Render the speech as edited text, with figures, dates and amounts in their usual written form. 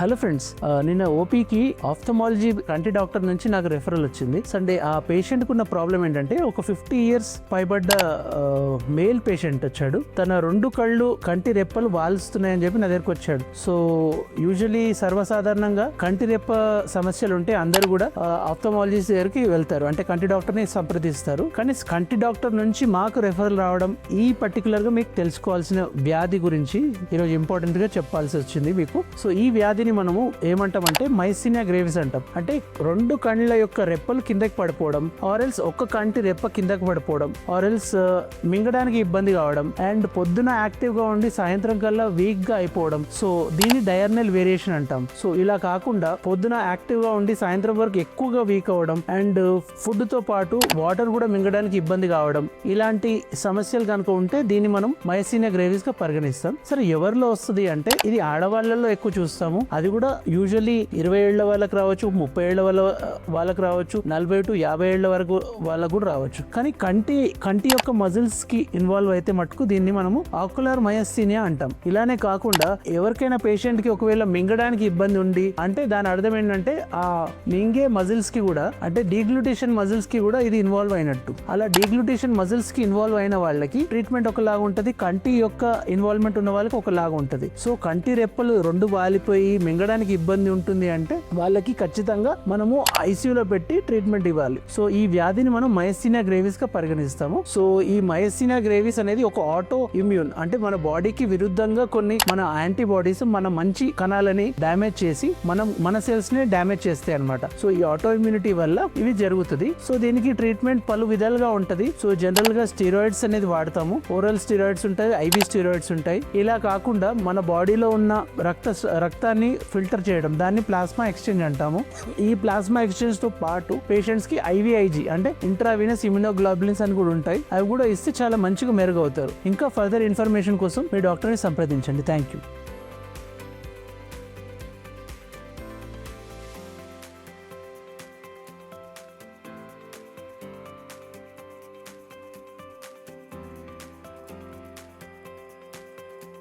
Hello friends, నిన్న ఓపీకి ophthalmology కంటి doctor నుంచి నాకు రెఫరల్ వచ్చింది. సండే ఆ పేషెంట్కి ఉన్న ప్రాబ్లం ఏంటంటే ఒక 50 years పైబడ్డ మేల్ పేషెంట్ వచ్చాడు. తన 2 కళ్ళు కంటి రెప్పలు వాల్స్తున్నాయని చెప్పి నా దగ్గరకు వచ్చాడు. సో యూజువలీ సర్వసాధారణంగా కంటి రెప్ప సమస్యలు ఉంటే అందరూ కూడా ఆఫ్థమాలజిస్ట్ దగ్గరికి వెళ్తారు, అంటే కంటి డాక్టర్ని సంప్రదిస్తారు. కానీ కంటి డాక్టర్ నుంచి మాకు రెఫరల్ రావడం, ఈ పర్టికులర్గా మీకు తెలుసుకోవాల్సిన వ్యాధి గురించి ఈరోజు ఇంపార్టెంట్గా చెప్పాల్సి వచ్చింది మీకు. సో ఈ వ్యాధిని మనము ఏమంటామంటే మైసీనియా గ్రేవిస్ అంటాం. అంటే 2 కళ్ళ యొక్క రెప్పలు కిందకి పడిపోవడం, ఆరెల్స్ ఒక్క కంటి రెప్ప కిందకి పడిపోవడం, ఆరెల్స్ మింగడానికి ఇబ్బంది కావడం, అండ్ పొద్దున యాక్టివ్ గా ఉండి సాయంత్రం కల్లా వీక్ గా అయిపోవడం. సో దీన్ని డయర్నల్ వేరియేషన్ అంటాం. సో ఇలా కాకుండా పొద్దున యాక్టివ్ గా ఉండి సాయంత్రం వరకు ఎక్కువగా వీక్ అవ్వడం, అండ్ ఫుడ్ తో పాటు వాటర్ కూడా మింగడానికి ఇబ్బంది కావడం, ఇలాంటి సమస్యలు కనుక ఉంటే దీన్ని మనం మైసీనియా గ్రేవిస్ గా పరిగణిస్తాం. సరే, ఎవరిలో వస్తుంది అంటే ఇది ఆడవాళ్ళలో ఎక్కువ చూస్తాము. అది కూడా యూజువల్లీ 20 ఏళ్ల వాళ్ళకి రావచ్చు, 30 ఏళ్ల వాళ్ళకి రావచ్చు, 40 to 50 ఏళ్ల వరకు వాళ్ళకు కూడా రావచ్చు. కానీ కంటి యొక్క మజిల్స్ కి ఇన్వాల్వ్ అయితే మటుకు దీన్ని మనము ఆక్యులర్ మయోసీనియా అంటాం. ఇలానే కాకుండా ఎవరికైనా పేషెంట్ కి ఒకవేళ మింగడానికి ఇబ్బంది ఉండి, అంటే దాని అర్థం ఏంటంటే ఆ మింగే మజిల్స్ కి కూడా, అంటే డీగ్లూటేషన్ మజిల్స్ కి కూడా ఇది ఇన్వాల్వ్ అయినట్టు. అలా డీగ్లూటేషన్ మజిల్స్ కి ఇన్వాల్వ్ అయిన వాళ్ళకి ట్రీట్మెంట్ ఒకలాగా ఉంటుంది, కంటి యొక్క ఇన్వాల్వ్మెంట్ ఉన్న వాళ్ళకి ఒకలాగా ఉంటుంది. సో కంటి రెప్పలు 2 వాలిపోయి మింగడానికి ఇబ్బంది ఉంటుంది అంటే వాళ్ళకి ఖచ్చితంగా మనము ఐసీయూలో పెట్టి ట్రీట్మెంట్ ఇవ్వాలి. సో ఈ వ్యాధిని మనం మయోసీనియా గ్రేవిస్ గా పరిగణిస్తాము. సో ఈ మయోసీనియా గ్రేవిస్ అనేది ఒక ఆటో ఇమ్యూన్, అంటే మన బాడీకి విరుద్ధంగా కొన్ని మన యాంటీబాడీస్ మన మంచి కణాలని డ్యామేజ్ చేసి మన సెల్స్ ని డ్యామేజ్ చేస్తాయి అనమాట. సో ఈ ఆటో ఇమ్యూనిటీ వల్ల ఇవి జరుగుతుంది. సో దీనికి ట్రీట్మెంట్ పలు విధాలుగా ఉంటది. సో జనరల్ గా స్టీరాయిడ్స్ అనేది వాడతాము. ఓరల్ స్టీరాయిడ్స్ ఉంటాయి, ఐవీ స్టీరాయిడ్స్ ఉంటాయి. ఇలా కాకుండా మన బాడీలో ఉన్న రక్తాన్ని ఫిల్టర్ చేయడం, దాన్ని ప్లాస్మా ఎక్స్చేంజ్ అంటాము. ఈ ప్లాస్మా ఎక్స్చేంజ్ తో పాటు పేషెంట్స్ కి ఐవీఐజీ అంటే ఇంట్రావీనస్ ఇమ్యునోగ్లోబులిన్స్ అని కూడా ఉంటాయి. అవి కూడా ఇస్తే చాలా మంచిగా మెరుగవుతారు. ఇంకా ఫర్దర్ ఇన్ఫర్మేషన్ కోసం మీ డాక్టర్ని సంప్రదించండి. Thank you.